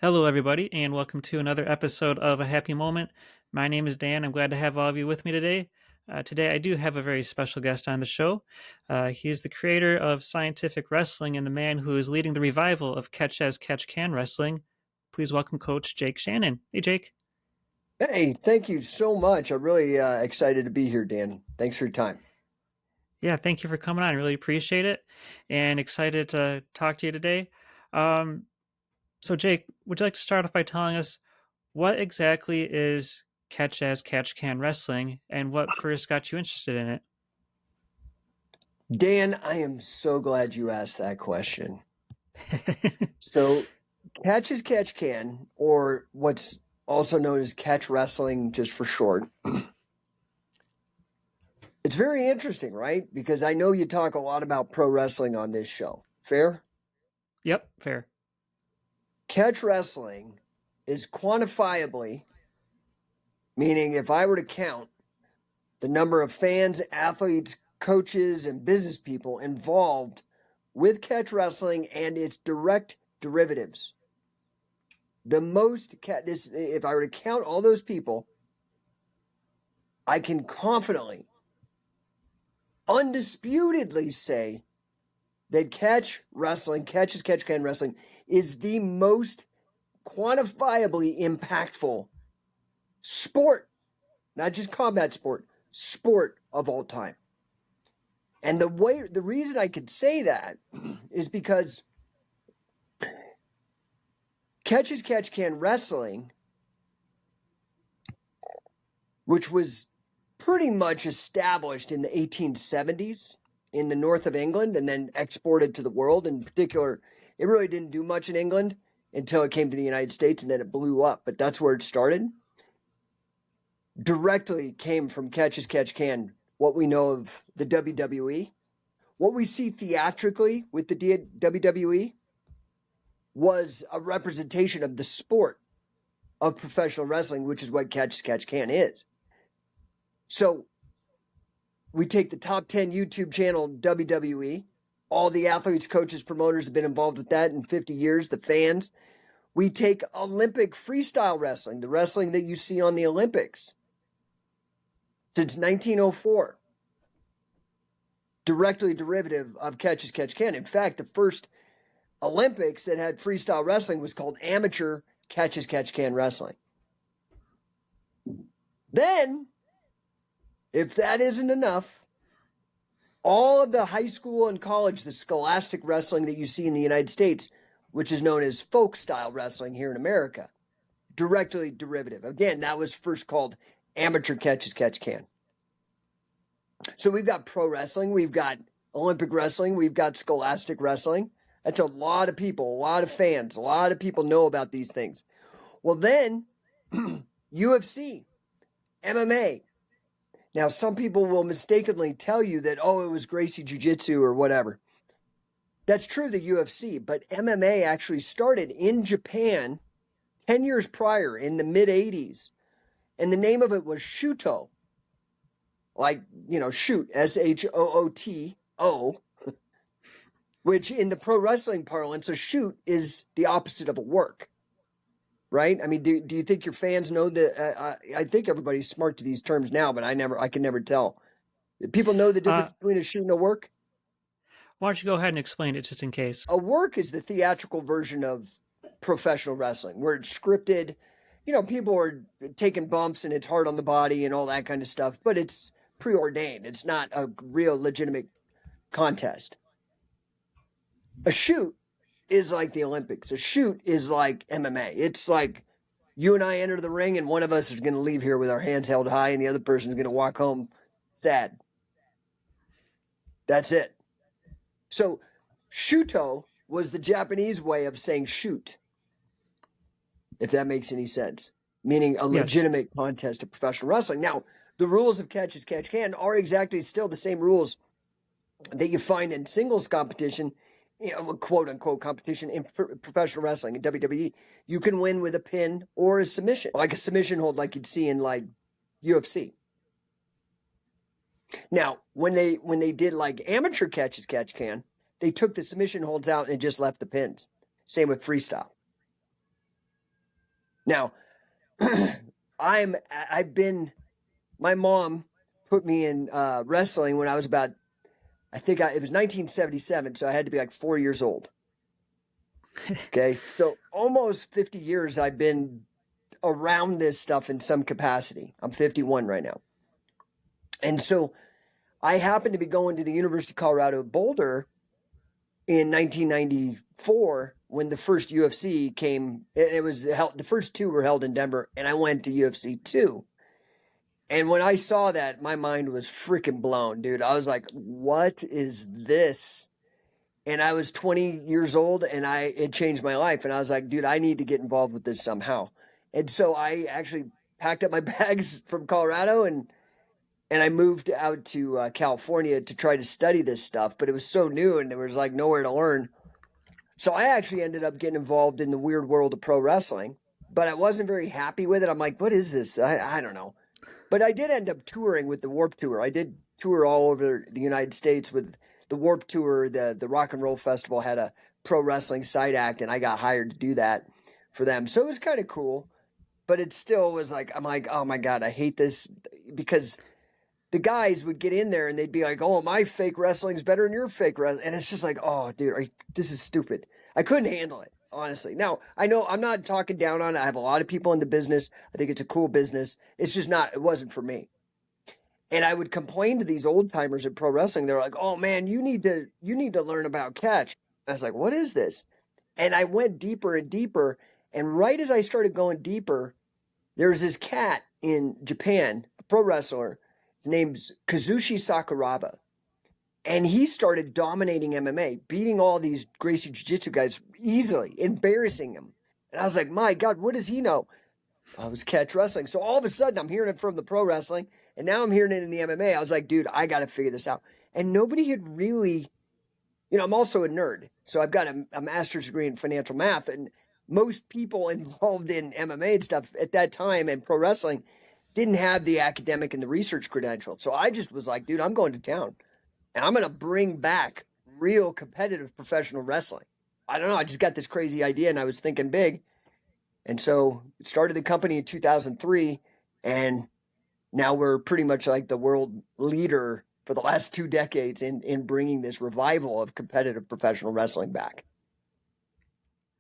Hello, everybody, and welcome to another episode of A Happy Moment. My name is Dan. I'm glad to have all of you with me today. Today, I do have a very special guest on the show. He is the creator of scientific wrestling and the man who is leading the revival of catch as catch can wrestling. Please welcome Coach Jake Shannon. Hey, Jake. Hey, thank you so much. I'm really excited to be here, Dan. Thanks for your time. Yeah, thank you for coming on. I really appreciate it and excited to talk to you today. Um, so, Jake, would you like to start off by telling us what exactly is catch as catch can wrestling and what first got you interested in Dan, I am so glad you asked that question. it? So, catch as catch can, or what's also known as catch wrestling, just for short. It's very interesting, right? Because I know you talk a lot about pro wrestling on this show. Fair? Yep, fair. Catch wrestling is quantifiably, meaning if I were to count the number of fans, athletes, coaches, and business people involved with catch wrestling and its direct derivatives. If I were to count all those people, I can confidently, undisputedly say that catch wrestling, catch as catch can wrestling, is the most quantifiably impactful sport, not just combat sport of all time. And the reason I could say that is because catch as catch can wrestling, which was pretty much established in the 1870s in the north of England and then exported to the world. In particular, it really didn't do much in England until it came to the United States and then it blew up. But that's where it started. Directly came from catch as catch can, what we know of the WWE. What we see theatrically with the WWE was a representation of the sport of professional wrestling, which is what catch as catch can is. So we take the top 10 YouTube channel WWE. All the athletes, coaches, promoters have been involved with that in 50 years, the fans. We take Olympic freestyle wrestling, the wrestling that you see on the Olympics since 1904. Directly derivative of catch as catch can. In fact, the first Olympics that had freestyle wrestling was called amateur catch as catch can wrestling. Then, if that isn't enough, all of the high school and college, the scholastic wrestling that you see in the United States, which is known as folk style wrestling here in America, directly derivative. Again, that was first called amateur catch as catch can. So we've got pro wrestling, we've got Olympic wrestling, we've got scholastic wrestling. That's a lot of people, a lot of fans, a lot of people know about these things. Well, then UFC, MMA. Now, some people will mistakenly tell you that, it was Gracie Jiu-Jitsu or whatever. That's true, the UFC, but MMA actually started in Japan 10 years prior in the mid-'80s. And the name of it was Shuto. Like, shoot, Shooto, which in the pro wrestling parlance, a shoot is the opposite of a work. Right? I mean, do you think your fans know that? I think everybody's smart to these terms now, but I can never tell. People know the difference between a shoot and a work? Why don't you go ahead and explain it just in case? A work is the theatrical version of professional wrestling, where it's scripted. People are taking bumps and it's hard on the body and all that kind of stuff, but it's preordained. It's not a real legitimate contest. A shoot is like the Olympics. A shoot is like MMA. It's like you and I enter the ring and one of us is going to leave here with our hands held high and the other person is going to walk home sad. That's it. So Shuto was the Japanese way of saying shoot, if that makes any sense, meaning a legitimate contest of professional wrestling. Now, the rules of catch as catch can are exactly still the same rules that you find in singles competition, quote unquote competition in professional wrestling in WWE. You can win with a pin or a submission, like a submission hold, like you'd see in like UFC. Now, when they did like amateur catch as catch can, they took the submission holds out and just left the pins. Same with freestyle. Now, I've been, my mom put me in wrestling when I was about, it was 1977, so I had to be like 4 years old. Okay, so almost 50 years I've been around this stuff in some capacity. I'm 51 right now. And so I happened to be going to the University of Colorado Boulder in 1994 when the first UFC came. It was held, the first two were held in Denver, and I went to UFC 2. And when I saw that, my mind was freaking blown, dude. I was like, what is this? And I was 20 years old, and it changed my life. And I was like, dude, I need to get involved with this somehow. And so I actually packed up my bags from Colorado and I moved out to California to try to study this stuff. But it was so new, and there was like nowhere to learn. So I actually ended up getting involved in the weird world of pro wrestling, but I wasn't very happy with it. I'm like, what is this? I don't know. But I did end up touring with the Warped Tour. I did tour all over the United States with the Warped Tour. The Rock and Roll Festival had a pro wrestling side act, and I got hired to do that for them. So it was kind of cool, but it still was like, I'm like, oh my God, I hate this, because the guys would get in there and they'd be like, oh, my fake wrestling's better than your fake wrestling. And it's just like, oh, dude, this is stupid. I couldn't handle it, honestly. Now, I know I'm not talking down on it. I have a lot of people in the business. I think it's a cool business. It's just not, it wasn't for me. And I would complain to these old timers in pro wrestling. They're like, oh man, you need to learn about catch. I was like, what is this? And I went deeper and deeper. And right as I started going deeper, there's this cat in Japan, a pro wrestler. His name's Kazushi Sakuraba. And he started dominating MMA, beating all these Gracie Jiu-Jitsu guys easily, embarrassing them. And I was like, my God, what does he know? I was catch wrestling. So all of a sudden, I'm hearing it from the pro wrestling, and now I'm hearing it in the MMA. I was like, dude, I got to figure this out. And nobody had really, I'm also a nerd. So I've got a master's degree in financial math, and most people involved in MMA and stuff at that time and pro wrestling didn't have the academic and the research credentials. So I just was like, dude, I'm going to town, and I'm going to bring back real competitive professional wrestling. I don't know. I just got this crazy idea, and I was thinking big. And so started the company in 2003, and now we're pretty much like the world leader for the last 2 decades in bringing this revival of competitive professional wrestling back.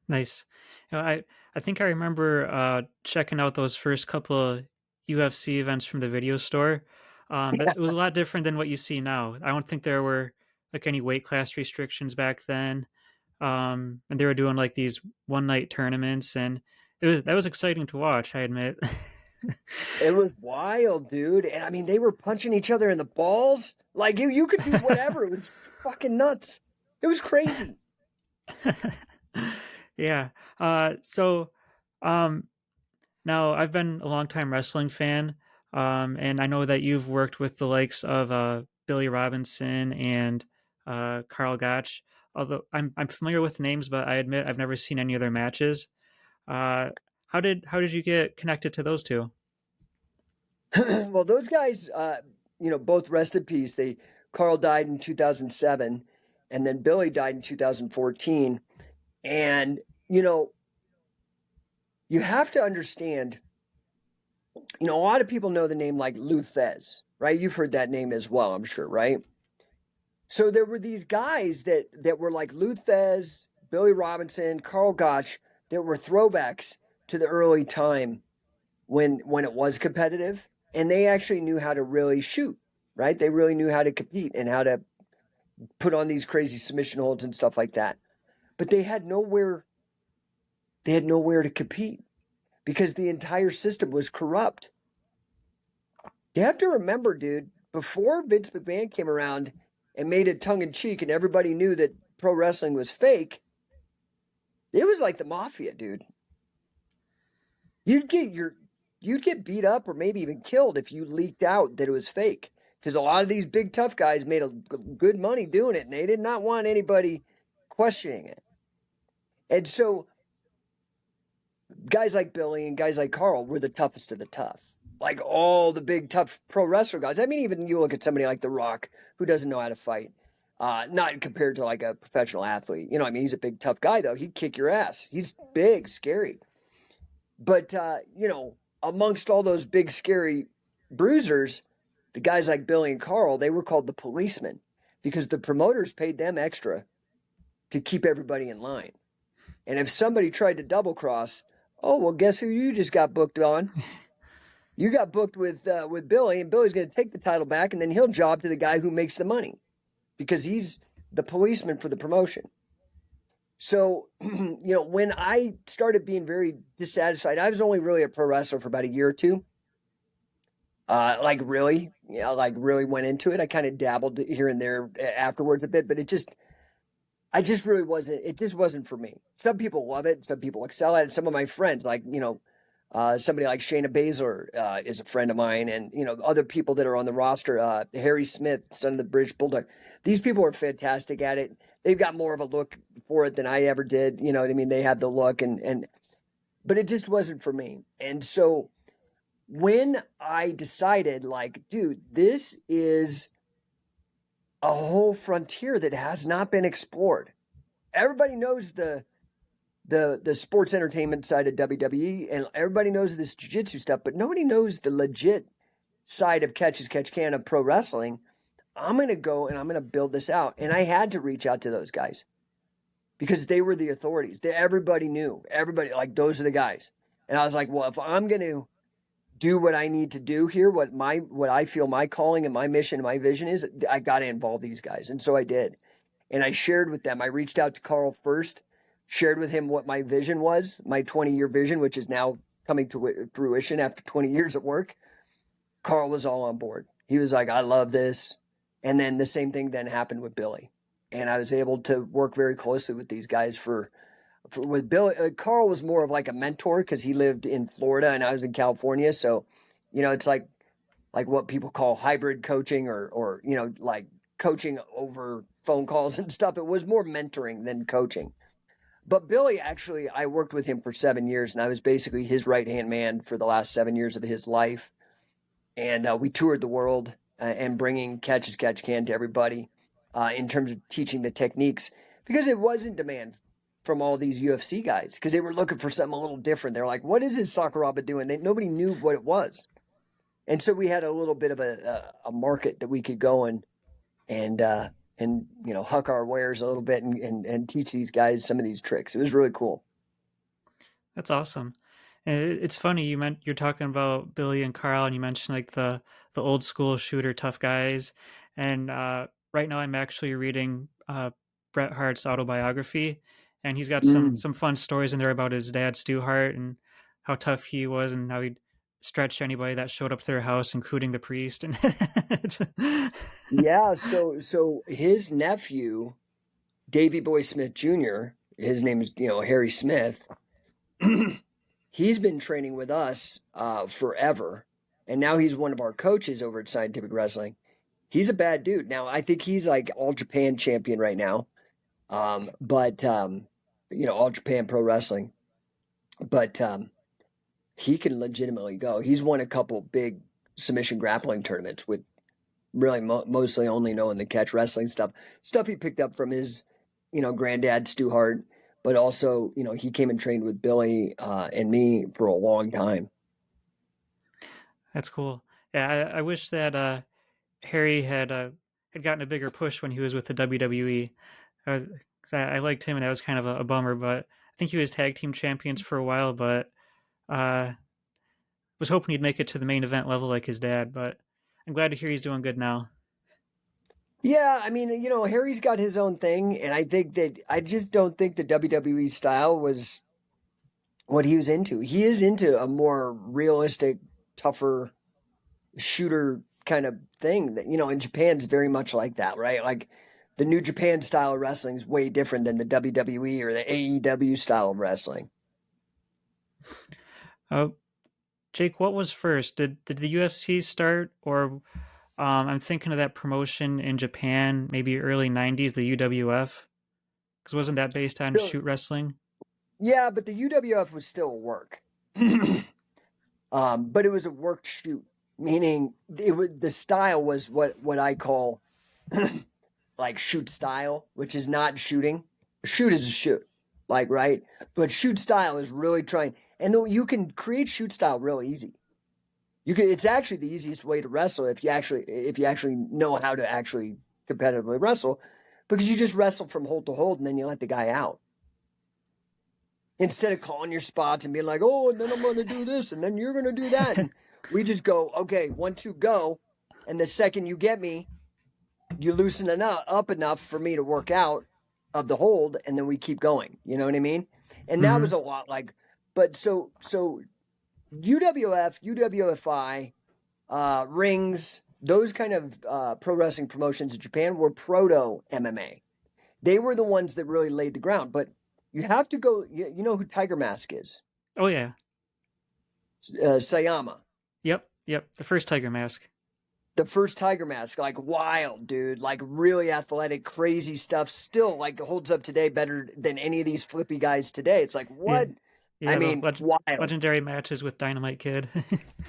Nice. I think I remember checking out those first couple of UFC events from the video store. It was a lot different than what you see now. I don't think there were like any weight class restrictions back then, and they were doing like these one night tournaments, and that was exciting to watch. I admit. It was wild, dude. And I mean, they were punching each other in the balls. Like you could do whatever. It was fucking nuts. It was crazy. Yeah. So now I've been a longtime wrestling fan, and I know that you've worked with the likes of Billy Robinson and Carl Gotch. Although I'm familiar with names, but I admit I've never seen any of their matches. Uh, how did you get connected to those two? Well, those guys, both rest in peace. Carl died in 2007, and then Billy died in 2014. And you have to understand. A lot of people know the name like Lou Thez, right? You've heard that name as well, I'm sure, right? So there were these guys that were like Lou Thez, Billy Robinson, Carl Gotch, that were throwbacks to the early time when it was competitive, and they actually knew how to really shoot, right? They really knew how to compete and how to put on these crazy submission holds and stuff like that. But they had nowhere to compete because the entire system was corrupt. You have to remember, dude, before Vince McMahon came around and made it tongue in cheek and everybody knew that pro wrestling was fake, it was like the mafia, dude. You'd get beat up or maybe even killed if you leaked out that it was fake. Because a lot of these big tough guys made good money doing it, and they did not want anybody questioning it. And so guys like Billy and guys like Carl were the toughest of the tough. Like all the big tough pro wrestler guys. I mean, even you look at somebody like The Rock, who doesn't know how to fight. Not compared to like a professional athlete. He's a big tough guy though. He'd kick your ass. He's big, scary. But amongst all those big scary bruisers, the guys like Billy and Carl, they were called the policemen because the promoters paid them extra to keep everybody in line. And if somebody tried to double cross, oh well, guess who you just got booked on? You got booked with Billy, and Billy's going to take the title back, and then he'll job to the guy who makes the money because he's the policeman for the promotion. So, when I started being very dissatisfied, I was only really a pro wrestler for about a year or two. Like really, like really went into it. I kind of dabbled here and there afterwards a bit, but I just really wasn't, it just wasn't for me. Some people love it. Some people excel at it. Some of my friends, like, somebody like Shayna Baszler is a friend of mine, and other people that are on the roster. Harry Smith, son of the British Bulldog. These people are fantastic at it. They've got more of a look for it than I ever did. You know what I mean? They have the look, but it just wasn't for me. And so when I decided, like, dude, this is a whole frontier that has not been explored. Everybody knows the sports entertainment side of WWE, and everybody knows this jiu-jitsu stuff, but nobody knows the legit side of catch as catch can of pro wrestling. I'm going to go and I'm going to build this out. And I had to reach out to those guys because they were the authorities. Everybody knew. Everybody, like, those are the guys. And I was like, well, if I'm going to do what I need to do here, what I feel my calling and my mission and my vision is, I got to involve these guys. And so I did. And I shared with them. I reached out to Carl first, shared with him what my vision was, my 20-year vision, which is now coming to fruition after 20 years at work. Carl was all on board. He was like, I love this. And then the same thing then happened with Billy. And I was able to work very closely with these guys with Billy. Carl was more of like a mentor because he lived in Florida and I was in California. So, it's like what people call hybrid coaching or like coaching over phone calls and stuff. It was more mentoring than coaching. But Billy, actually, I worked with him for 7 years, and I was basically his right-hand man for the last 7 years of his life. And we toured the world and bringing Catch as Catch Can to everybody in terms of teaching the techniques, because it was in demand from all these UFC guys, because they were looking for something a little different. They're like, what is this Sakuraba doing? Nobody knew what it was. And so we had a little bit of a market that we could go and huck our wares a little bit and teach these guys some of these tricks. It was really cool. That's awesome. And it's funny you're talking about Billy and Carl, and you mentioned like the old school shooter tough guys. And right now, I'm actually reading Bret Hart's autobiography, and he's got some Mm. some fun stories in there about his dad Stu Hart and how tough he was and how he'd stretch anybody that showed up to their house, including the priest. And Yeah, so his nephew, Davy Boy Smith Jr., his name is, Harry Smith. He's been training with us forever, and now he's one of our coaches over at Scientific Wrestling. He's a bad dude. Now, I think he's like All Japan champion right now, but All Japan Pro Wrestling. But he can legitimately go. He's won a couple big submission grappling tournaments with really mostly only knowing the catch wrestling stuff he picked up from his, granddad Stu Hart, but also, he came and trained with Billy and me for a long time. that's cool. Yeah, I wish that Harry had gotten a bigger push when he was with the WWE. 'Cause I liked him, and that was kind of a bummer. But I think he was tag team champions for a while. But uh, was hoping he'd make it to the main event level like his dad. But I'm glad to hear he's doing good now. Yeah, I mean, Harry's got his own thing, and I just don't think the WWE style was what he was into. He is into a more realistic, tougher shooter kind of thing that, in Japan's very much like that, right? Like the New Japan style of wrestling is way different than the WWE or the AEW style of wrestling. Uh, Jake, what was first? Did the UFC start, or I'm thinking of that promotion in Japan, maybe early '90s, the UWF, because wasn't that based on So, shoot wrestling? yeah, but the UWF was still work. But it was a worked shoot, meaning the style was what I call like shoot style, which is not shooting. A shoot is a shoot. like, right? But shoot style is really trying, and you can create shoot style real easy. It's actually the easiest way to wrestle if you actually know how to actually competitively wrestle, because you just wrestle from hold to hold and then you let the guy out. Instead of calling your spots and being like, oh, and then I'm going to do this, and then you're going to do that. And we just go, okay, 1, 2, go. And the second you get me, you loosen it up enough for me to work out of the hold, and then we keep going. You know what I mean? And that Mm-hmm. was a lot like, but so UWF, UWFI, rings, those kind of pro wrestling promotions in Japan were proto MMA. They were the ones that really laid the ground. But you have to go, you know who Tiger Mask is? Oh yeah. Sayama. Yep. Yep. The first Tiger Mask. The first Tiger Mask, like wild, dude, like really athletic, crazy stuff. Still, like holds up today better than any of these flippy guys today. It's like, Yeah. what? I Yeah. The mean, wild. legendary matches with Dynamite Kid.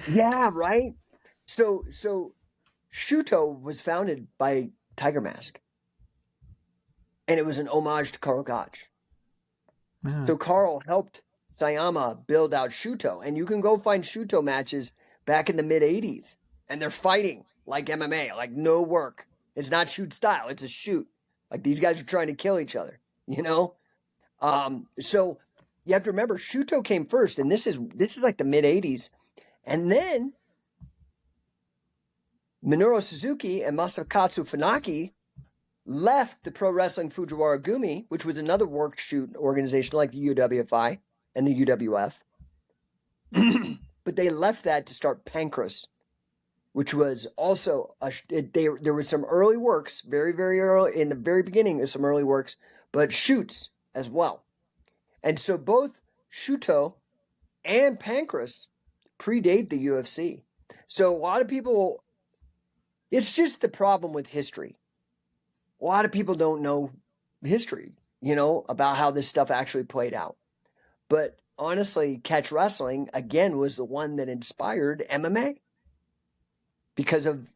Yeah, right. So Shuto was founded by Tiger Mask, and it was an homage to Karl Gotch. Ah, So Karl helped Sayama build out Shuto, and you can go find Shuto matches back in the mid '80s, and they're fighting like MMA, like no work. It's not shoot style; it's a shoot. Like these guys are trying to kill each other, you know. So you have to remember Shuto came first, and this is like the mid '80s, and then Minoru Suzuki and Masakatsu Funaki left the Pro Wrestling Fujiwara Gumi, which was another work shoot organization like the UWFI and the UWF. But they left that to start Pancras, which was also there were some early works, very, very early in the very beginning of some early works, but shoots as well. And so both Shuto and Pancras predate the UFC. So a lot of people, it's just the problem with history. A lot of people don't know history, about how this stuff actually played out. But honestly, catch wrestling, again, was the one that inspired MMA because of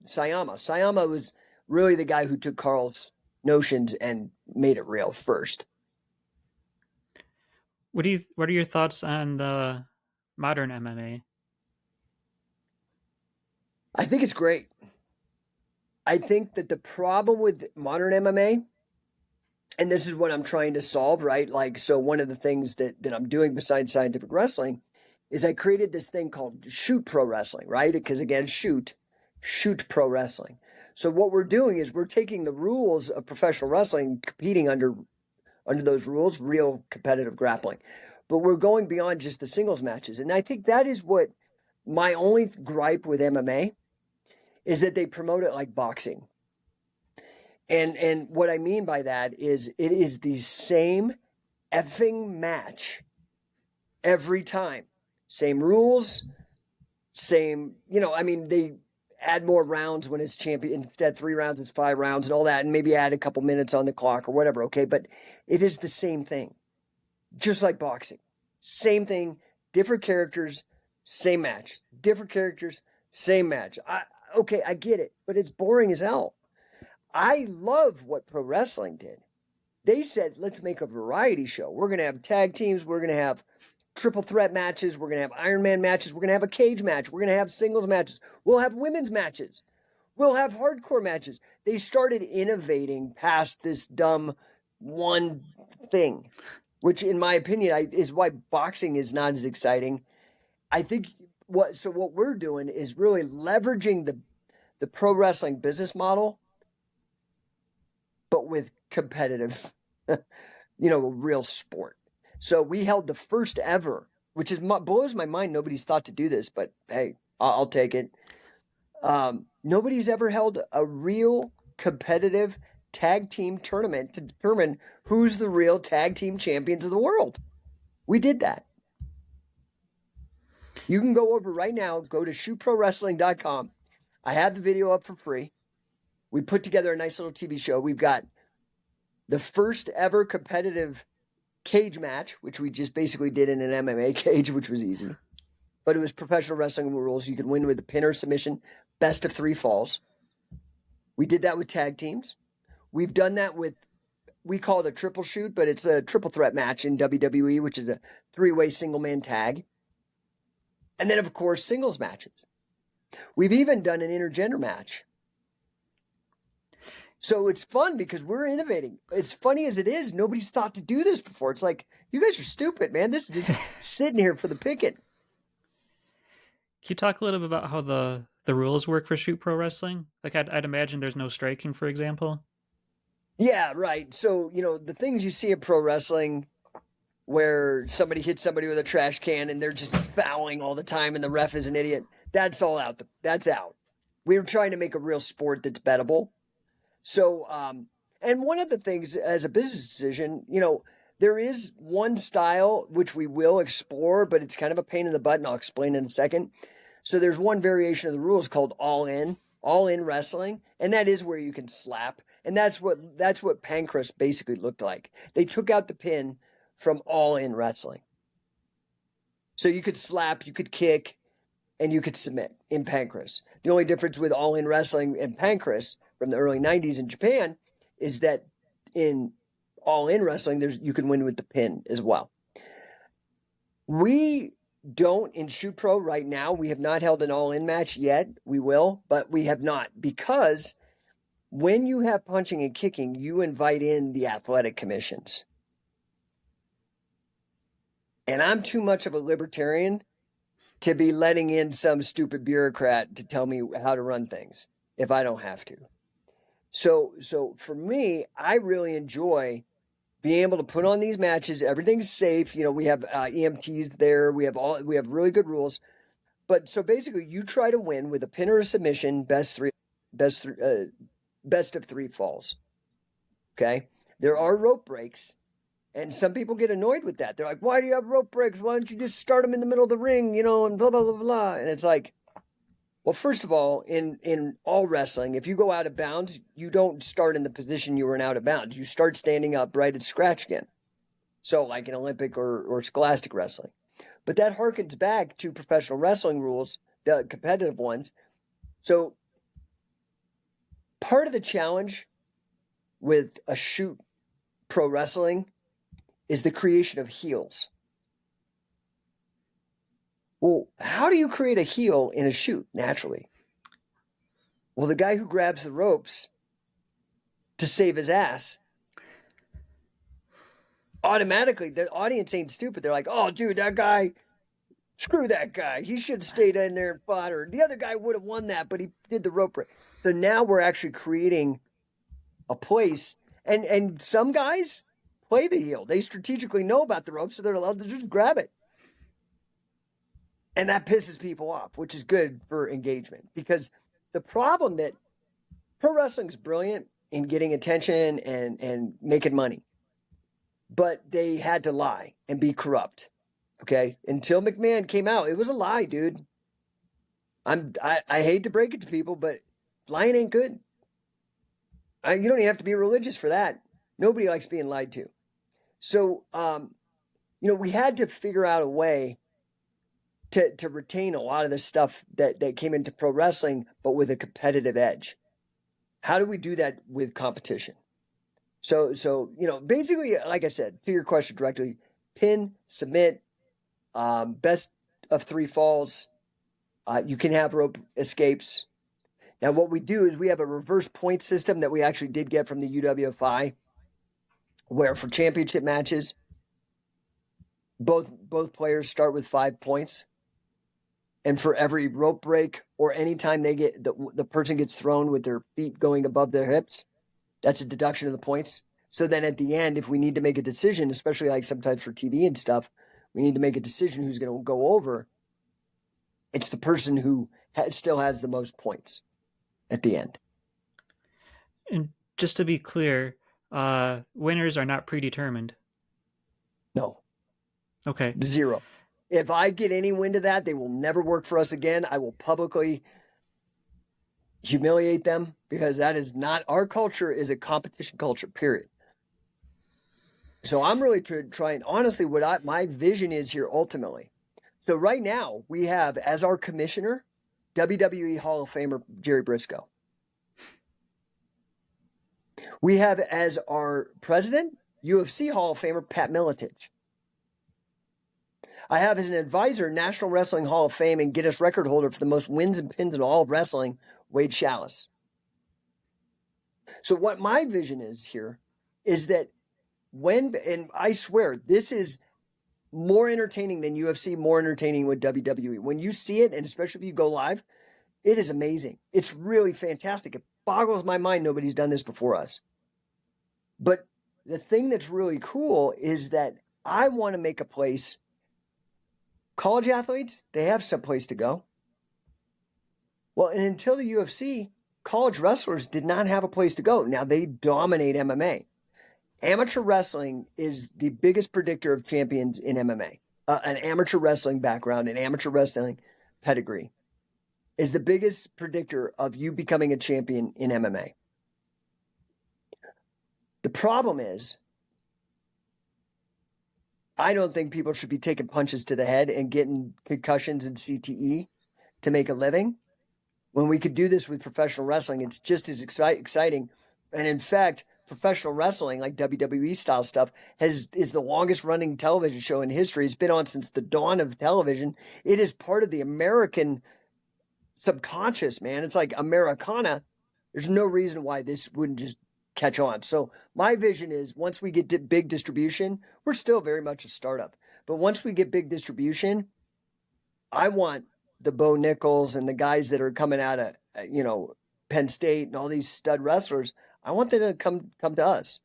Sayama. Sayama was really the guy who took Carl's notions and made it real first. what are your thoughts on the modern MMA? I think it's great. I think that the problem with modern MMA, and this is what I'm trying to solve, right? Like, so one of the things that I'm doing besides scientific wrestling is I created this thing called shoot pro wrestling, right? Because again, shoot pro wrestling. So what we're doing is we're taking the rules of professional wrestling, competing under those rules, real competitive grappling. But we're going beyond just the singles matches. And I think that is what my only gripe with MMA is, that they promote it like boxing. And what I mean by that is it is the same effing match every time. Same rules, same, they add more rounds when it's champion. Instead of 3 rounds, it's 5 rounds and all that, and maybe add a couple minutes on the clock or whatever, okay? But it is the same thing, just like boxing. Same thing, different characters, same match. Different characters, same match. Okay, I get it, but it's boring as hell. I love what pro wrestling did. They said, let's make a variety show. We're going to have tag teams. We're going to have triple threat matches. We're going to have Iron Man matches. We're going to have a cage match. We're going to have singles matches. We'll have women's matches. We'll have hardcore matches. They started innovating past this dumb one thing, which in my opinion is why boxing is not as exciting. I think what we're doing is really leveraging the pro wrestling business model, but with competitive, real sport. So we held the first ever, which blows my mind. Nobody's thought to do this, but hey, I'll take it. Nobody's ever held a real competitive tag team tournament to determine who's the real tag team champions of the world. We did that. You can go over right now, go to shootprowrestling.com. I have the video up for free. We put together a nice little TV show. We've got the first ever competitive cage match, which we just basically did in an MMA cage, which was easy. But it was professional wrestling rules. You could win with a pin or submission, best of 3 falls. We did that with tag teams. We've done that with we call it a triple shoot, but it's a triple threat match in WWE, which is a 3-way single man tag. And then, of course, singles matches. We've even done an intergender match. So it's fun because we're innovating. As funny as it is, nobody's thought to do this before. It's like, you guys are stupid, man. This is just sitting here for the picking. Can you talk a little bit about how the rules work for shoot pro wrestling? Like, I'd imagine there's no striking, for example. Yeah, right. So, the things you see in pro wrestling where somebody hits somebody with a trash can and they're just fouling all the time and the ref is an idiot, that's all out. That's out. We were trying to make a real sport that's bettable. So, and one of the things as a business decision, there is one style which we will explore, but it's kind of a pain in the butt, and I'll explain in a second. So there's one variation of the rules called all in wrestling, and that is where you can slap. And that's what Pancrase basically looked like. They took out the pin from all in wrestling. So you could slap, you could kick, and you could submit in Pancrase. The only difference with all in wrestling and Pancrase from the early 90s in Japan is that in all in wrestling, you can win with the pin as well. We don't in Shoot Pro right now. We have not held an all in match yet. We will, but we have not, because when you have punching and kicking, you invite in the athletic commissions. And I'm too much of a libertarian to be letting in some stupid bureaucrat to tell me how to run things if I don't have to. So for me, I really enjoy being able to put on these matches. Everything's safe. We have EMTs there. We have really good rules. But so basically, you try to win with a pin or a submission, best of 3 falls. Okay, there are rope breaks. And some people get annoyed with that. They're like, why do you have rope breaks? Why don't you just start them in the middle of the ring, and blah, blah, blah, blah. And it's like, well, first of all, in all wrestling, if you go out of bounds, you don't start in the position you were in out of bounds. You start standing up right at scratch again. So like in Olympic or scholastic wrestling. But that harkens back to professional wrestling rules, the competitive ones. So part of the challenge with a shoot pro wrestling is the creation of heels. Well, how do you create a heel in a shoot naturally? Well, the guy who grabs the ropes to save his ass, automatically, the audience ain't stupid. They're like, oh, dude, that guy, screw that guy. He should have stayed in there and fought, or the other guy would have won that, but he did the rope break. So now we're actually creating a place, and some guys play the heel. They strategically know about the ropes, so they're allowed to just grab it. And that pisses people off, which is good for engagement. Because the problem that pro wrestling is brilliant in getting attention and making money, but they had to lie and be corrupt. Okay? Until McMahon came out, it was a lie, dude. I hate to break it to people, but lying ain't good. You don't even have to be religious for that. Nobody likes being lied to. So, we had to figure out a way to retain a lot of the stuff that came into pro wrestling, but with a competitive edge. How do we do that with competition? So basically, like I said, to your question directly, pin, submit, best of 3 falls. You can have rope escapes. Now, what we do is we have a reverse point system that we actually did get from the UWFI, where for championship matches, both players start with 5 points. And for every rope break or anytime they get the person gets thrown with their feet going above their hips, that's a deduction of the points. So then at the end, if we need to make a decision, especially like sometimes for TV and stuff, we need to make a decision who's going to go over. It's the person who still has the most points at the end. And just to be clear, winners are not predetermined. No. Okay. 0. If I get any wind of that, they will never work for us again. I will publicly humiliate them, because that is not, our culture is a competition culture, period. So I'm really trying, honestly, what my vision is here ultimately. So right now we have as our commissioner, WWE Hall of Famer Jerry Briscoe. We have as our president UFC Hall of Famer Pat Miletich. I have as an advisor National Wrestling Hall of Fame and Guinness record holder for the most wins and pins in all of wrestling, Wade Chalice. So what my vision is here is that and I swear this is more entertaining than UFC, more entertaining with WWE. When you see it, and especially if you go live, it is amazing. It's really fantastic. It boggles my mind nobody's done this before us. But the thing that's really cool is that I want to make a place. College athletes, they have some place to go. Well, and until the UFC, college wrestlers did not have a place to go. Now they dominate MMA. Amateur wrestling is the biggest predictor of champions in MMA. An amateur wrestling background, an amateur wrestling pedigree is the biggest predictor of you becoming a champion in MMA. The problem is, I don't think people should be taking punches to the head and getting concussions and CTE to make a living. When we could do this with professional wrestling, it's just as exciting. And in fact, professional wrestling, like WWE style stuff, is the longest running television show in history. It's been on since the dawn of television. It is part of the American subconscious, man. It's like Americana. There's no reason why this wouldn't just catch on. So my vision is once we get big distribution, we're still very much a startup. But once we get big distribution, I want the Bo Nichols and the guys that are coming out of, Penn State and all these stud wrestlers, I want them to come to us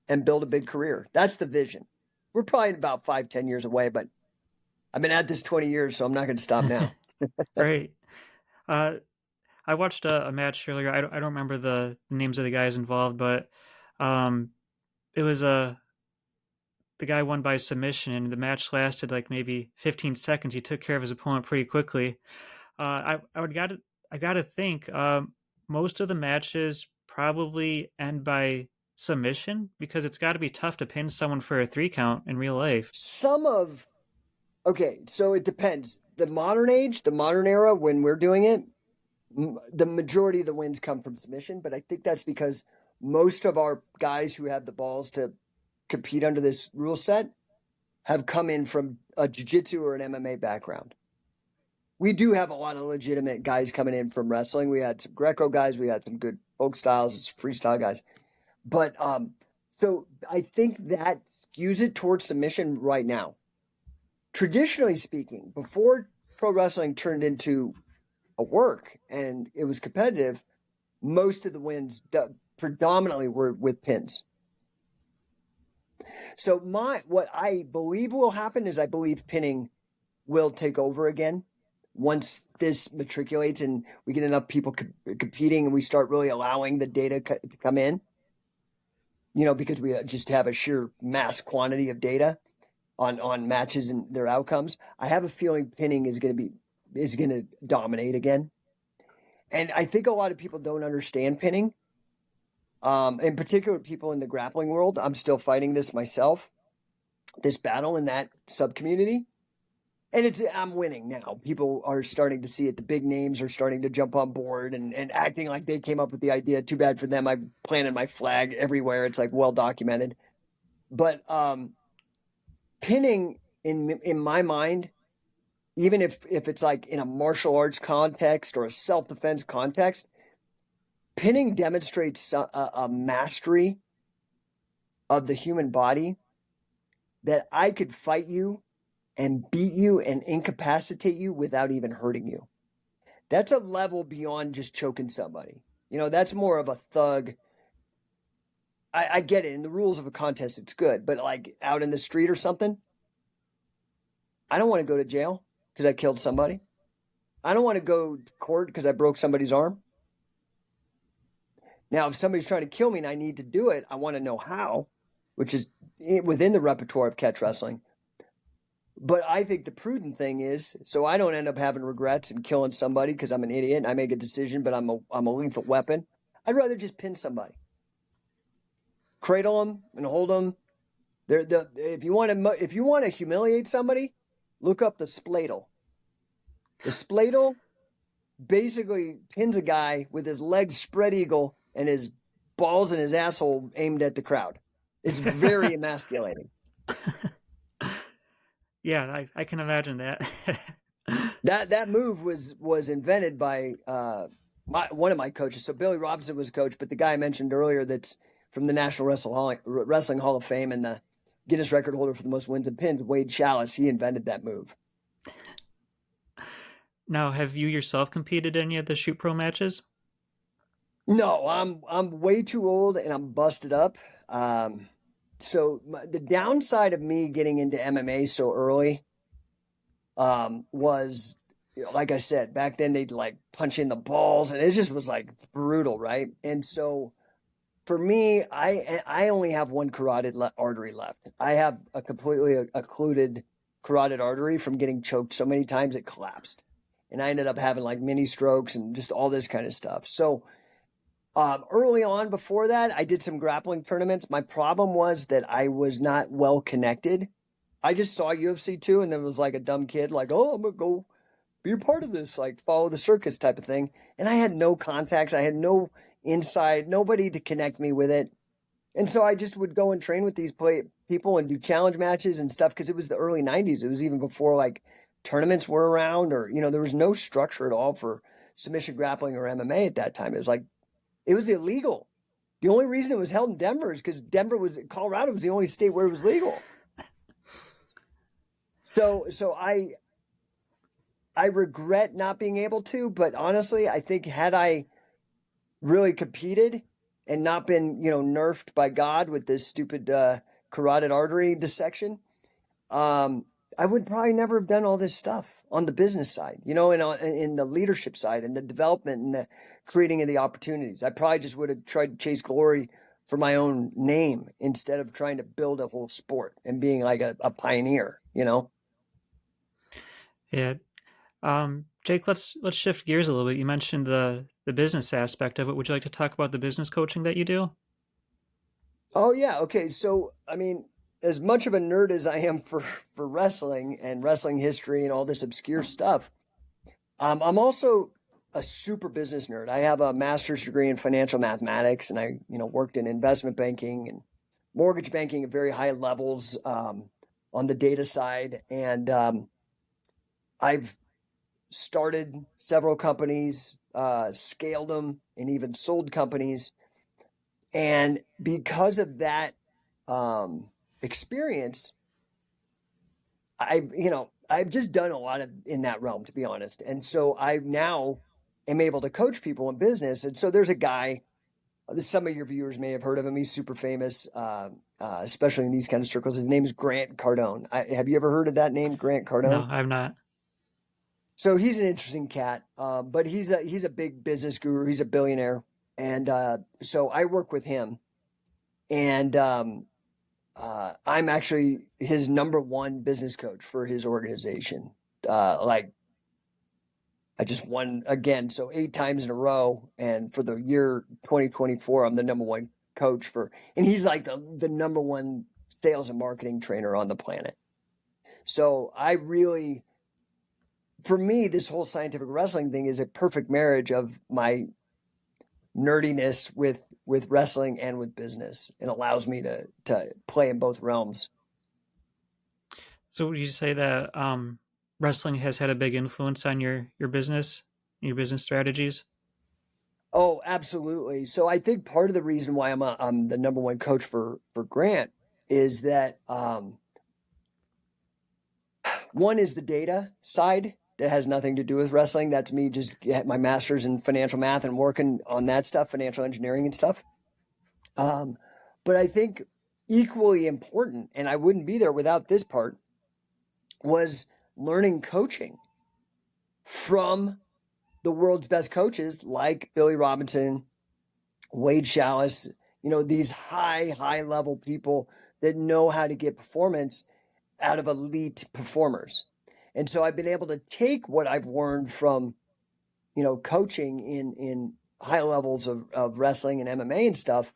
and build a big career. That's the vision. We're probably about 5-10 years away, but I've been at this 20 years, so I'm not going to stop now. Great. I watched a match earlier. I don't remember the names of the guys involved, but it was the guy won by submission, and the match lasted like maybe 15 seconds. He took care of his opponent pretty quickly. I gotta think most of the matches probably end by submission because it's got to be tough to pin someone for a 3 count in real life. Okay, so it depends. The modern age, the modern era, when we're doing it, the majority of the wins come from submission, but I think that's because most of our guys who have the balls to compete under this rule set have come in from a jiu-jitsu or an MMA background. We do have a lot of legitimate guys coming in from wrestling. We had some Greco guys, we had some good folk styles, and some freestyle guys. But so I think that skews it towards submission right now. Traditionally speaking, before pro wrestling turned into a work and it was competitive, most of the wins predominantly were with pins. So what I believe will happen is I believe pinning will take over again once this matriculates and we get enough people competing and we start really allowing the data to come in, because we just have a sheer mass quantity of data on matches and their outcomes. I have a feeling pinning is going to dominate again. And I think a lot of people don't understand pinning. In particular, people in the grappling world. I'm still fighting this myself, this battle in that sub-community. And I'm winning now. People are starting to see it. The big names are starting to jump on board and acting like they came up with the idea. Too bad for them. I planted my flag everywhere. It's like well documented. But pinning, in my mind, even if it's like in a martial arts context or a self-defense context, pinning demonstrates a mastery of the human body that I could fight you and beat you and incapacitate you without even hurting you. That's a level beyond just choking somebody. That's more of a thug. I get it. In the rules of a contest, it's good. But like out in the street or something, I don't want to go to jail because I killed somebody. I don't want to go to court because I broke somebody's arm. Now, if somebody's trying to kill me and I need to do it, I want to know how, which is within the repertoire of catch wrestling. But I think the prudent thing is, so I don't end up having regrets and killing somebody because I'm an idiot and I make a decision, but I'm a lethal weapon. I'd rather just pin somebody, cradle them and hold them. If you want to humiliate somebody, look up the spladle. The spladle basically pins a guy with his legs spread eagle and his balls in his asshole aimed at the crowd. It's very emasculating. Yeah, I can imagine that. That move was invented by one of my coaches. So Billy Robinson was a coach, but the guy I mentioned earlier that's from the National Wrestling Hall of Fame and the Guinness record holder for the most wins and pins, Wade Chalice, he invented that move. Now, have you yourself competed in any of the Shoot Pro matches? No, I'm way too old and I'm busted up. So the downside of me getting into MMA so early was, like I said, back then they'd like punch in the balls and it just was like brutal, right? And so for me, I only have one carotid artery left. I have a completely occluded carotid artery from getting choked so many times it collapsed, and I ended up having like mini strokes and just all this kind of stuff. So early on, before that, I did some grappling tournaments. My problem was that I was not well connected. I just saw UFC 2 and then was like a dumb kid, like, oh, I'm gonna go be a part of this, like follow the circus type of thing. And I had no contacts. I had no inside, nobody to connect me with it. And so I just would go and train with these people and do challenge matches and stuff because it was the early 90s. It was even before like tournaments were around or, there was no structure at all for submission grappling or MMA at that time. It was like, it was illegal. The only reason it was held in Denver is because Colorado was the only state where it was legal. So I regret not being able to, but honestly, I think had I really competed and not been, nerfed by God with this stupid carotid artery dissection, I would probably never have done all this stuff on the business side, and in the leadership side and the development and the creating of the opportunities. I probably just would have tried to chase glory for my own name instead of trying to build a whole sport and being like a pioneer, Yeah. Jake, let's shift gears a little bit. You mentioned the business aspect of it. Would you like to talk about the business coaching that you do? Oh yeah, okay. So I mean, as much of a nerd as I am for wrestling and wrestling history and all this obscure stuff, I'm also a super business nerd. I have a master's degree in financial mathematics, and I worked in investment banking and mortgage banking at very high levels on the data side, and I've started several companies, scaled them, and even sold companies. And because of that experience, I've just done a lot of in that realm, to be honest. And so I now am able to coach people in business. And so there's a guy, some of your viewers may have heard of him. He's super famous, especially in these kind of circles. His name is Grant Cardone. Have you ever heard of that name, Grant No, Cardone? I'm not. So he's an interesting cat, but he's a big business guru. He's a billionaire, and so I work with him, and I'm actually his number one business coach for his organization. Like I just won again, so 8 times in a row, and for the year 2024, I'm the number one coach and he's like the number one sales and marketing trainer on the planet. So I really for me, this whole scientific wrestling thing is a perfect marriage of my nerdiness with wrestling and with business, and allows me to play in both realms. So would you say that wrestling has had a big influence on your business strategies? Oh, absolutely. So I think part of the reason why I'm the number one coach for Grant is that one is the data side that has nothing to do with wrestling. That's me just get my master's in financial math and working on that stuff, financial engineering and stuff. But I think equally important, and I wouldn't be there without this part, was learning coaching from the world's best coaches like Billy Robinson, Wade Chalice, these high level people that know how to get performance out of elite performers. And so I've been able to take what I've learned from, coaching in high levels of wrestling and MMA and stuff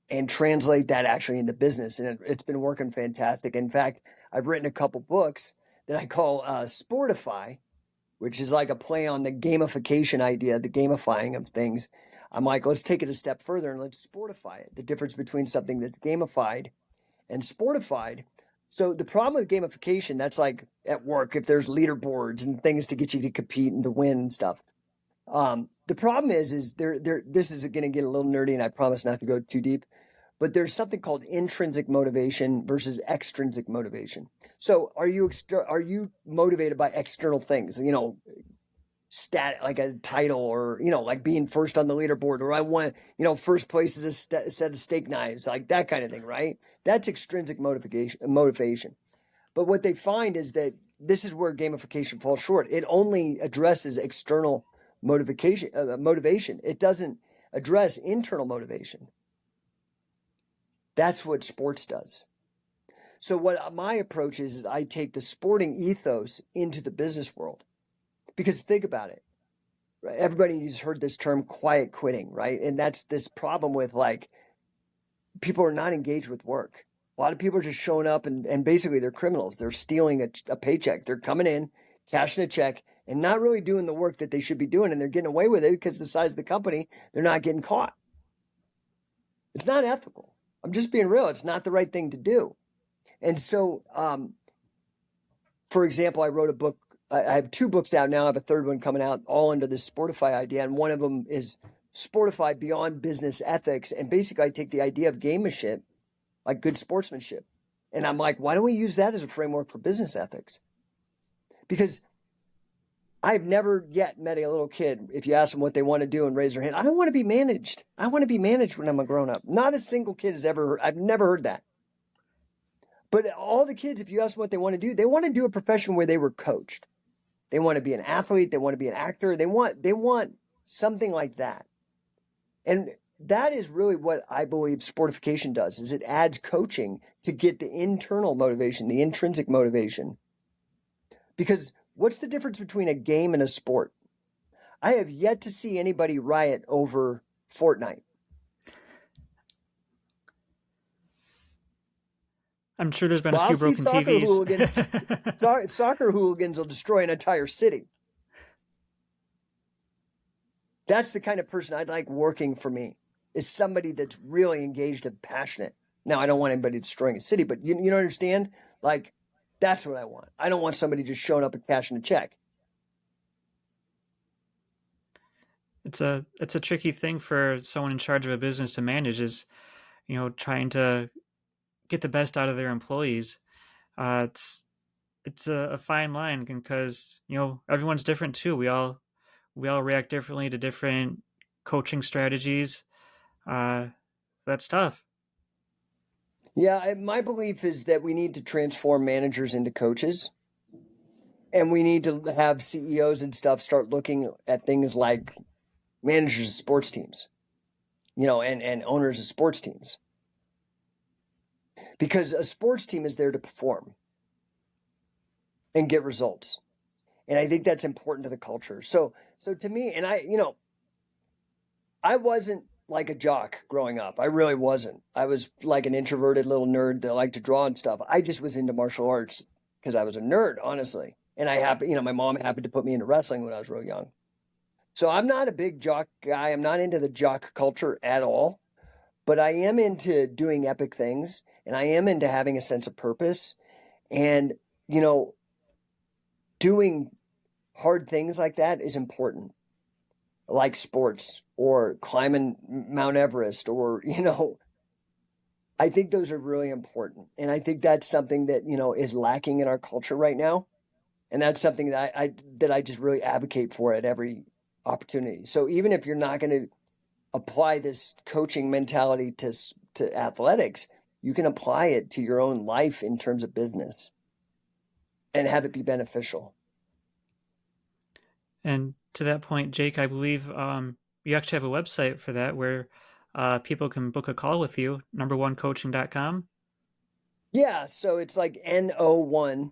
and translate that actually into business. And it's been working fantastic. In fact, I've written a couple books that I call Sportify, which is like a play on the gamification idea, the gamifying of things. I'm like, let's take it a step further and let's sportify it. The difference between something that's gamified and sportified. So the problem with gamification, that's like at work, if there's leaderboards and things to get you to compete and to win and stuff. The problem is this is going to get a little nerdy, and I promise not to go too deep, but there's something called intrinsic motivation versus extrinsic motivation. So are you motivated by external things? Like a title, or like being first on the leaderboard, or I want first place is a set of steak knives, like that kind of thing, right? That's extrinsic motivation. But what they find is that this is where gamification falls short. It only addresses external motivation. It doesn't address internal motivation. That's what sports does. So what my approach is I take the sporting ethos into the business world. Because think about it. Right? Everybody's heard this term quiet quitting, right? And that's this problem with like people are not engaged with work. A lot of people are just showing up and basically they're criminals. They're stealing a paycheck. They're coming in, cashing a check, and not really doing the work that they should be doing. And they're getting away with it because of the size of the company, they're not getting caught. It's not ethical. I'm just being real. It's not the right thing to do. And so, for example, I wrote a book. I have 2 books out now. I have a 3rd one coming out, all under this Sportify idea. And one of them is Sportify Beyond Business Ethics. And basically, I take the idea of gamemanship, like good sportsmanship. And I'm like, why don't we use that as a framework for business ethics? Because I've never yet met a little kid, if you ask them what they want to do and raise their hand, I don't want to be managed. I want to be managed when I'm a grown up. Not a single kid has ever heard, I've never heard that. But all the kids, if you ask them what they want to do a profession where they were coached. They want to be an athlete. They want to be an actor. They want something like that. And that is really what I believe sportification does, is it adds coaching to get the internal motivation, the intrinsic motivation. Because what's the difference between a game and a sport? I have yet to see anybody riot over Fortnite. I'm sure there's been a Well, few I'll see broken TVs. soccer hooligans will destroy an entire city. That's the kind of person I'd like working for me, is somebody that's really engaged and passionate. Now, I don't want anybody destroying a city, but you don't understand? Like, that's what I want. I don't want somebody just showing up and cashing a check. It's a tricky thing for someone in charge of a business to manage, is trying to get the best out of their employees. It's a fine line, because everyone's different too. We all react differently to different coaching strategies. That's tough. Yeah, my belief is that we need to transform managers into coaches. And we need to have CEOs and stuff start looking at things like managers of sports teams, and owners of sports teams. Because a sports team is there to perform and get results. And I think that's important to the culture. So to me, and I wasn't like a jock growing up. I really wasn't. I was like an introverted little nerd that liked to draw and stuff. I just was into martial arts because I was a nerd, honestly. And my mom happened to put me into wrestling when I was real young. So I'm not a big jock guy. I'm not into the jock culture at all. But I am into doing epic things, and I am into having a sense of purpose. And, doing hard things like that is important, like sports or climbing Mount Everest, or, I think those are really important. And I think that's something that, is lacking in our culture right now. And that's something that I just really advocate for at every opportunity. So even if you're not going to apply this coaching mentality to athletics, you can apply it to your own life in terms of business and have it be beneficial. And to that point, Jake, I believe you actually have a website for that, where people can book a call with you, number1coaching.com. Yeah, so it's like NO1,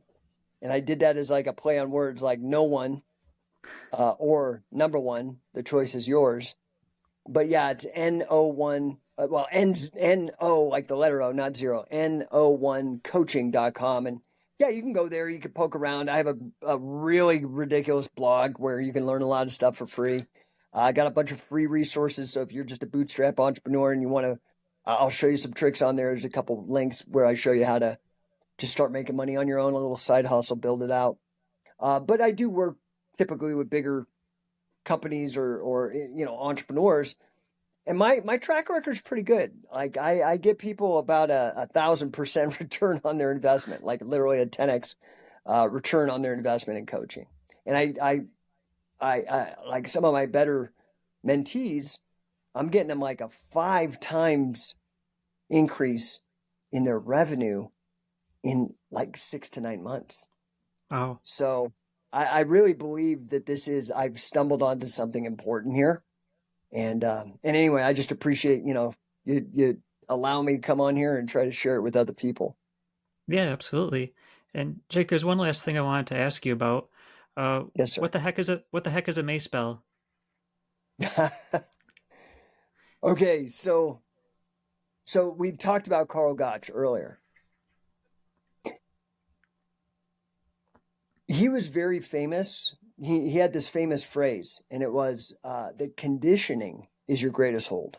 and I did that as like a play on words, like no one or number one. The choice is yours. But yeah, it's NO1. Well, N-O, like the letter O, not zero. NO1coaching.com. And yeah, you can go there. You can poke around. I have a really ridiculous blog where you can learn a lot of stuff for free. I got a bunch of free resources. So if you're just a bootstrap entrepreneur and you want to, I'll show you some tricks on there. There's a couple links where I show you how to just start making money on your own, a little side hustle, build it out. But I do work typically with bigger companies or entrepreneurs, and my track record is pretty good. Like I get people about a 1,000% return on their investment, like literally a 10x return on their investment in coaching. And I like some of my better mentees, I'm getting them like a 5 times increase in their revenue in like 6 to 9 months. Wow. So I really believe that I've stumbled onto something important here. And anyway, I just appreciate, you allow me to come on here and try to share it with other people. Yeah, absolutely. And Jake, there's one last thing I wanted to ask you about. Yes, sir. What the heck is a mace bell? Okay, so we talked about Carl Gotch earlier. He was very famous. He had this famous phrase, and it was that conditioning is your greatest hold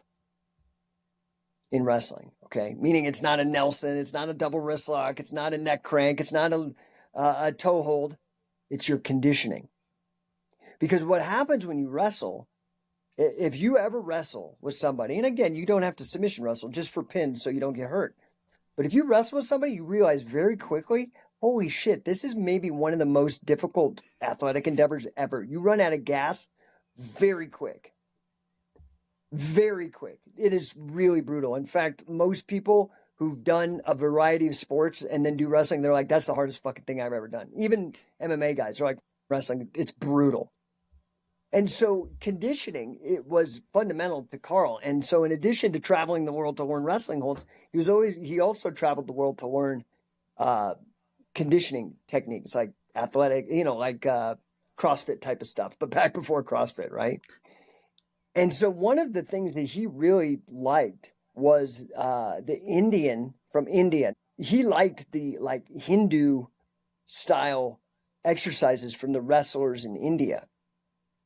in wrestling. Okay, meaning it's not a Nelson, it's not a double wrist lock, it's not a neck crank, it's not a toe hold. It's your conditioning. Because what happens when you wrestle, if you ever wrestle with somebody, and again, you don't have to submission wrestle just for pins so you don't get hurt. But if you wrestle with somebody, you realize very quickly, holy shit, this is maybe one of the most difficult athletic endeavors ever. You run out of gas very quick. Very quick. It is really brutal. In fact, most people who've done a variety of sports and then do wrestling, they're like, that's the hardest fucking thing I've ever done. Even MMA guys are like, wrestling, it's brutal. And so conditioning, it was fundamental to Carl. And so in addition to traveling the world to learn wrestling holds, he also traveled the world to learn conditioning techniques like athletic, CrossFit type of stuff, but back before CrossFit, right? And so one of the things that he really liked was the Indian from India. He liked the like Hindu style exercises from the wrestlers in India.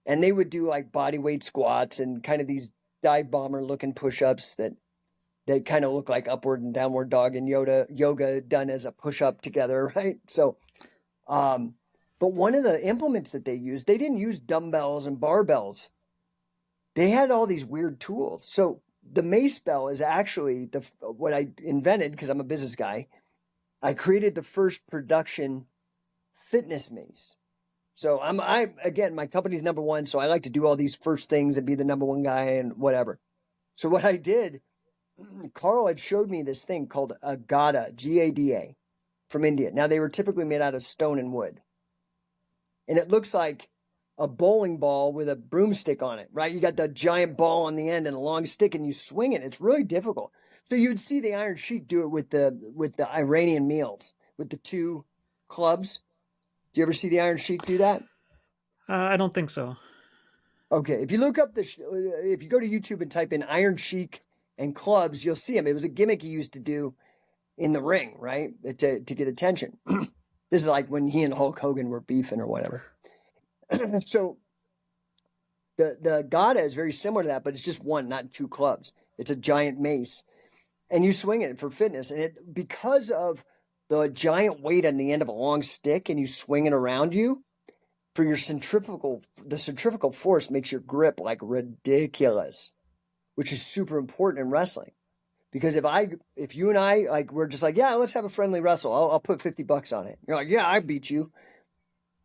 And they would do like body weight squats and kind of these dive bomber looking push-ups that they kind of look like upward and downward dog and yoga done as a push-up together, right? So but one of the implements that they used, they didn't use dumbbells and barbells. They had all these weird tools. So the mace bell is actually what I invented because I'm a business guy. I created the first production fitness mace. So again, my company's number one. So I like to do all these first things and be the number one guy and whatever. So what I did, Carl had showed me this thing called a Gada, Gada, from India. Now they were typically made out of stone and wood. And it looks like a bowling ball with a broomstick on it, right? You got the giant ball on the end and a long stick and you swing it. It's really difficult. So you would see the Iron Sheik do it with the Iranian meals, with the two clubs. Do you ever see the Iron Sheik do that? I don't think so. Okay, if you look up if you go to YouTube and type in Iron Sheik and clubs, you'll see him. It was a gimmick he used to do in the ring, right, to get attention. This is like when he and Hulk Hogan were beefing or whatever. So the Gada is very similar to that, but it's just one, not two clubs. It's a giant mace, and you swing it for fitness. And because of the giant weight on the end of a long stick, and you swing it around you, for the centrifugal force makes your grip like ridiculous, which is super important in wrestling. Because if you and I like, we're just like, yeah, let's have a friendly wrestle. I'll put $50 on it. You're like, yeah, I beat you.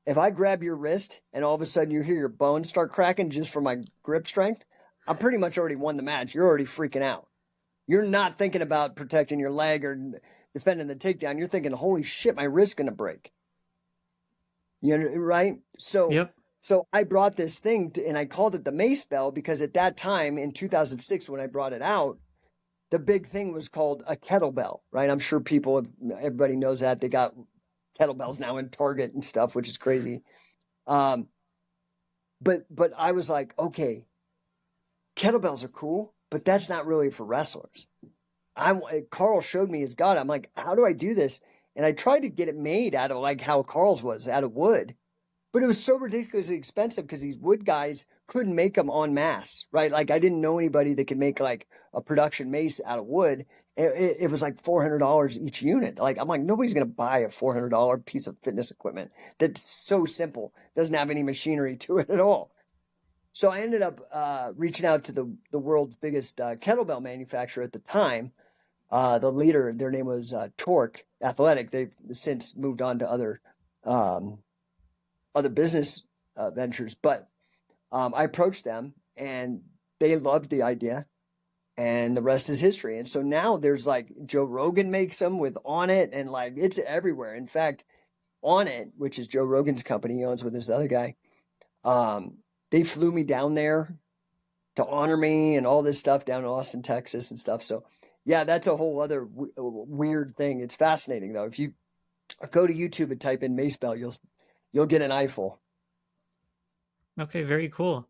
If I grab your wrist and all of a sudden you hear your bones start cracking just from my grip strength, I'm pretty much already won the match. You're already freaking out. You're not thinking about protecting your leg or defending the takedown. You're thinking, holy shit, my wrist's going to break. You know, right? So Yep. I brought this thing and I called it the mace bell because at that time in 2006, when I brought it out, the big thing was called a kettlebell, right? I'm sure everybody knows that. They got kettlebells now in Target and stuff, which is crazy. But I was like, okay, kettlebells are cool, but that's not really for wrestlers. Carl showed me his God. I'm like, how do I do this? And I tried to get it made out of like how Carl's was, out of wood. but it was so ridiculously expensive because these wood guys couldn't make them en masse, right? Like I didn't know anybody that could make like a production mace out of wood. It was like $400 each unit. Like I'm like nobody's gonna buy a $400 piece of fitness equipment that's so simple, doesn't have any machinery to it at all. So I ended up reaching out to the world's biggest kettlebell manufacturer at the time. The leader, their name was Torque Athletic. They've since moved on to other business ventures, but I approached them and they loved the idea, and the rest is history. And so now there's like Joe Rogan makes them with On It, and like it's everywhere. In fact, On It, which is Joe Rogan's company, he owns with this other guy. They flew me down there to honor me and all this stuff down in Austin, Texas and stuff. So yeah, that's a whole other weird thing. It's fascinating though. If you go to YouTube and type in Mace Bell, you'll get an eyeful. Okay, very cool.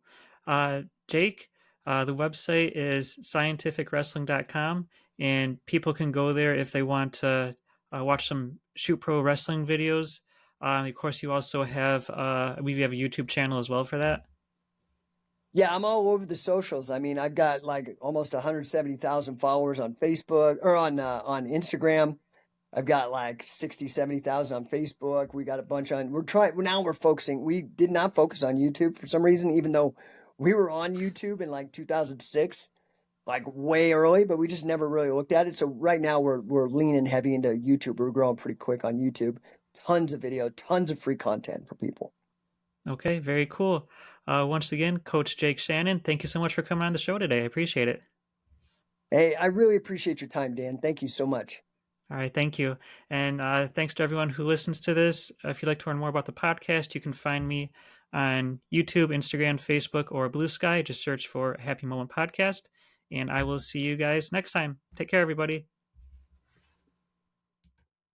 Jake, the website is scientificwrestling.com, and people can go there if they want to watch some Shoot Pro wrestling videos. Of course, you also have, we have a YouTube channel as well for that. Yeah, I'm all over the socials. I mean, I've got like almost 170,000 followers on Facebook or on Instagram. I've got like 60, 70,000 on Facebook. We got a bunch on, now we're focusing. We did not focus on YouTube for some reason, even though we were on YouTube in like 2006, like way early, but we just never really looked at it. So right now we're leaning heavy into YouTube. We're growing pretty quick on YouTube. Tons of video, tons of free content for people. Okay, very cool. Once again, Coach Jake Shannon, thank you so much for coming on the show today. I appreciate it. Hey, I really appreciate your time, Dan. Thank you so much. All right, thank you. And thanks to everyone who listens to this. If you'd like to learn more about the podcast, you can find me on YouTube, Instagram, Facebook, or Blue Sky. Just search for Happy Moment Podcast. And I will see you guys next time. Take care, everybody.